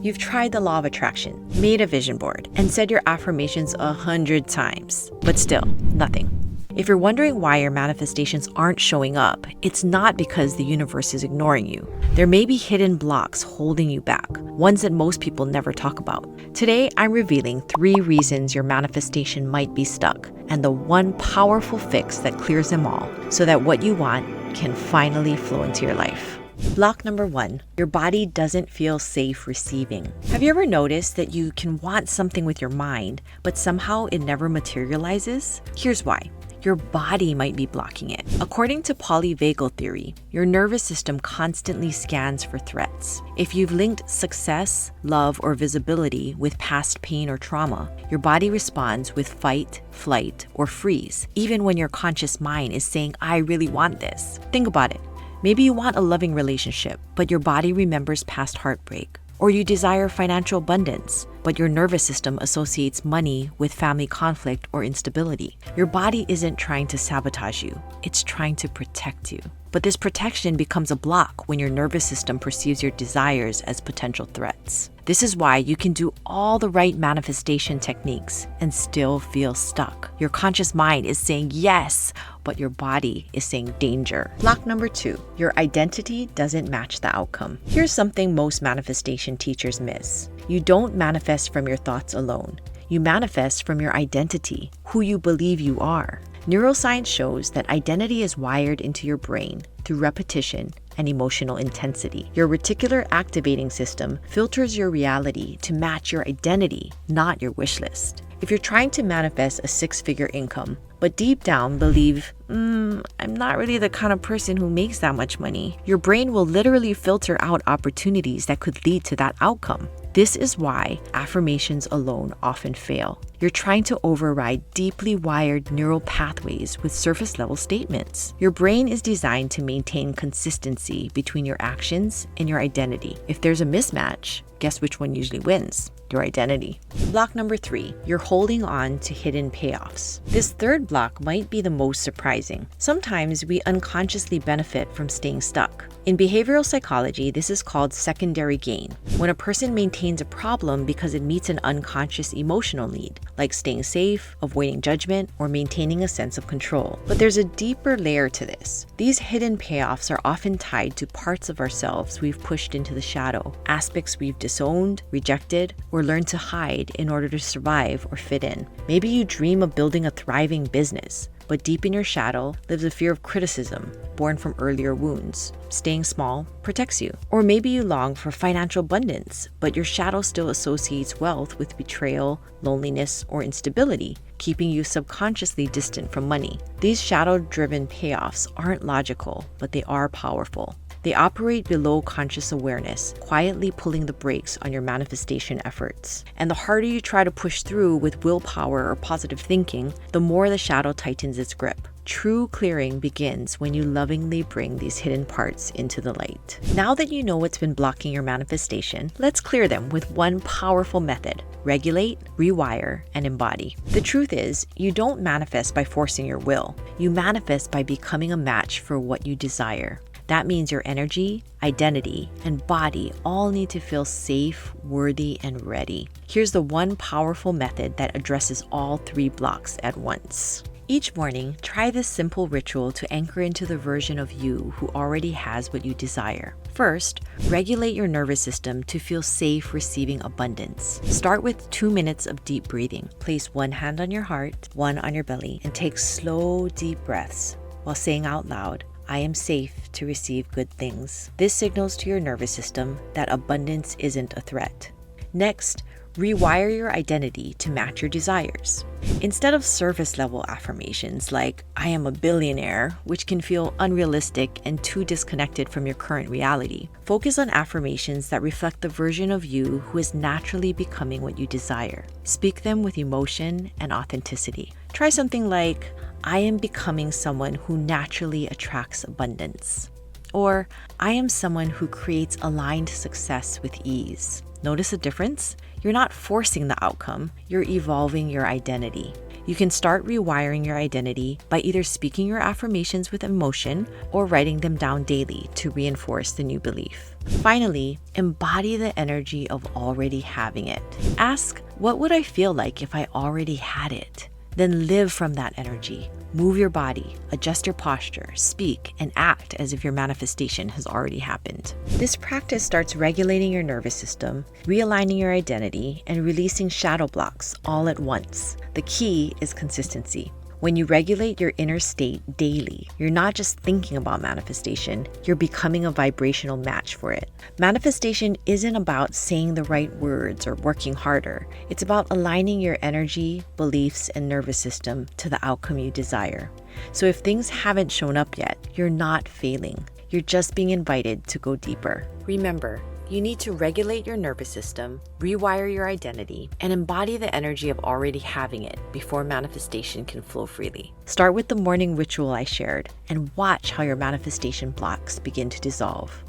You've tried the law of attraction, made a vision board, and said your affirmations 100 times, but still, nothing. If you're wondering why your manifestations aren't showing up, it's not because the universe is ignoring you. There may be hidden blocks holding you back, ones that most people never talk about. Today, I'm revealing 3 reasons your manifestation might be stuck, and the one powerful fix that clears them all, so that what you want can finally flow into your life. Block number 1, your body doesn't feel safe receiving. Have you ever noticed that you can want something with your mind, but somehow it never materializes? Here's why. Your body might be blocking it. According to polyvagal theory, your nervous system constantly scans for threats. If you've linked success, love, or visibility with past pain or trauma, your body responds with fight, flight, or freeze, even when your conscious mind is saying, I really want this. Think about it. Maybe you want a loving relationship, but your body remembers past heartbreak. Or you desire financial abundance, but your nervous system associates money with family conflict or instability. Your body isn't trying to sabotage you, it's trying to protect you. But this protection becomes a block when your nervous system perceives your desires as potential threats. This is why you can do all the right manifestation techniques and still feel stuck. Your conscious mind is saying yes, but your body is saying danger. Block number 2, your identity doesn't match the outcome. Here's something most manifestation teachers miss. You don't manifest from your thoughts alone. You manifest from your identity, who you believe you are. Neuroscience shows that identity is wired into your brain through repetition and emotional intensity. Your reticular activating system filters your reality to match your identity, not your wish list. If you're trying to manifest a 6-figure income, but deep down believe, I'm not really the kind of person who makes that much money, your brain will literally filter out opportunities that could lead to that outcome. This is why affirmations alone often fail. You're trying to override deeply wired neural pathways with surface level statements. Your brain is designed to maintain consistency between your actions and your identity. If there's a mismatch, guess which one usually wins? Your identity. Block number 3, you're holding on to hidden payoffs. This third block might be the most surprising. Sometimes we unconsciously benefit from staying stuck. In behavioral psychology, this is called secondary gain, when a person maintains a problem because it meets an unconscious emotional need, like staying safe, avoiding judgment, or maintaining a sense of control. But there's a deeper layer to this. These hidden payoffs are often tied to parts of ourselves we've pushed into the shadow, aspects we've disowned, rejected, or learned to hide in order to survive or fit in. Maybe you dream of building a thriving business, but deep in your shadow lives a fear of criticism born from earlier wounds. Staying small protects you. Or maybe you long for financial abundance, but your shadow still associates wealth with betrayal, loneliness, or instability, keeping you subconsciously distant from money. These shadow-driven payoffs aren't logical, but they are powerful. They operate below conscious awareness, quietly pulling the brakes on your manifestation efforts. And the harder you try to push through with willpower or positive thinking, the more the shadow tightens its grip. True clearing begins when you lovingly bring these hidden parts into the light. Now that you know what's been blocking your manifestation, let's clear them with one powerful method: regulate, rewire, and embody. The truth is, you don't manifest by forcing your will. You manifest by becoming a match for what you desire. That means your energy, identity, and body all need to feel safe, worthy, and ready. Here's the one powerful method that addresses all 3 blocks at once. Each morning, try this simple ritual to anchor into the version of you who already has what you desire. First, regulate your nervous system to feel safe receiving abundance. Start with 2 minutes of deep breathing. Place one hand on your heart, one on your belly, and take slow, deep breaths while saying out loud, I am safe to receive good things. This signals to your nervous system that abundance isn't a threat. Next, rewire your identity to match your desires. Instead of surface level affirmations like, I am a billionaire, which can feel unrealistic and too disconnected from your current reality, focus on affirmations that reflect the version of you who is naturally becoming what you desire. Speak them with emotion and authenticity. Try something like, I am becoming someone who naturally attracts abundance. Or, I am someone who creates aligned success with ease. Notice a difference? You're not forcing the outcome, you're evolving your identity. You can start rewiring your identity by either speaking your affirmations with emotion or writing them down daily to reinforce the new belief. Finally, embody the energy of already having it. Ask, what would I feel like if I already had it? Then live from that energy. Move your body, adjust your posture, speak, and act as if your manifestation has already happened. This practice starts regulating your nervous system, realigning your identity, and releasing shadow blocks all at once. The key is consistency. When you regulate your inner state daily, you're not just thinking about manifestation, you're becoming a vibrational match for it. Manifestation isn't about saying the right words or working harder. It's about aligning your energy, beliefs, and nervous system to the outcome you desire. So if things haven't shown up yet, you're not failing. You're just being invited to go deeper. Remember, you need to regulate your nervous system, rewire your identity, and embody the energy of already having it before manifestation can flow freely. Start with the morning ritual I shared and watch how your manifestation blocks begin to dissolve.